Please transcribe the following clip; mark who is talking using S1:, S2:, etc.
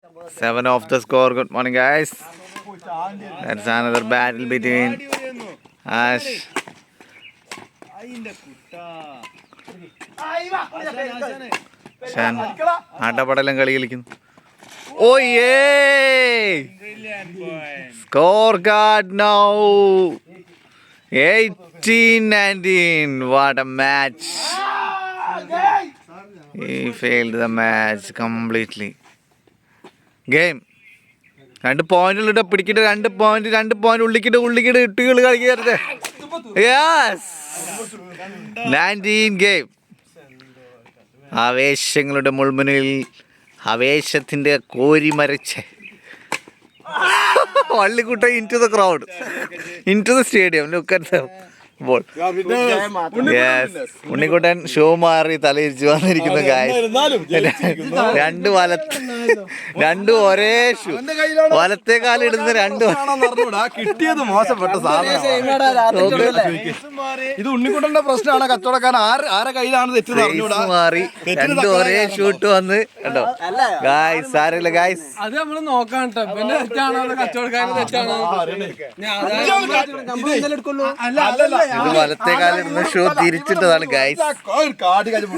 S1: 7 off the score. Good morning, guys. That's another battle between Ash. Shan. ആട്ടപ്പാടെല്ലാം കളി കളിക്കുന്നു. Oh yeah! Score card now. 18-19. What a match. He failed the match completely. Game. 2 പോയിന്റിലിട്ട് പിടിക്കിട്ട് 2 point ഉള്ളിക്കിട്ട് ഇട്ടുകൾ കളിക്കരുത്. Yes. 19 game. ആവേശങ്ങളുടെ മുൾമുനിൽ ആവേശത്തിന്റെ കോരി മരച്ച് വള്ളിക്കുട്ട into the crowd, into the stadium. Look at the ball. Yes. Unnikuttan show മാറി തലയിരിച്ചു വന്നിരിക്കുന്നു ഗായ്സ്. രണ്ടും ഒരേ ഷൂ. വലത്തെ കാലിടുന്ന
S2: കിട്ടിയത് മോശപ്പെട്ട സാധനം. ഇത് ഉണ്ണിക്കുട്ടന്റെ പ്രശ്നമാണ്. കച്ചവടക്കാരൻ ആരെ കയ്യിലാണ് തെറ്റ്
S1: മാറി രണ്ടും ഒരേ ഷൂട്ട് വന്ന് കണ്ടോ ഗായ്സ്. സാരമില്ല ഗായ്സ്,
S3: അത് നമ്മള് നോക്കാം കേട്ടോ. പിന്നെ തെറ്റാണോ കച്ചവടക്കാരൻ തെറ്റാണോ?
S1: ഇത് വലത്തെ കാലിടുന്ന ഷൂ തിരിച്ചിട്ടതാണ് ഗായ്സ്.
S2: കാടി കാര്യം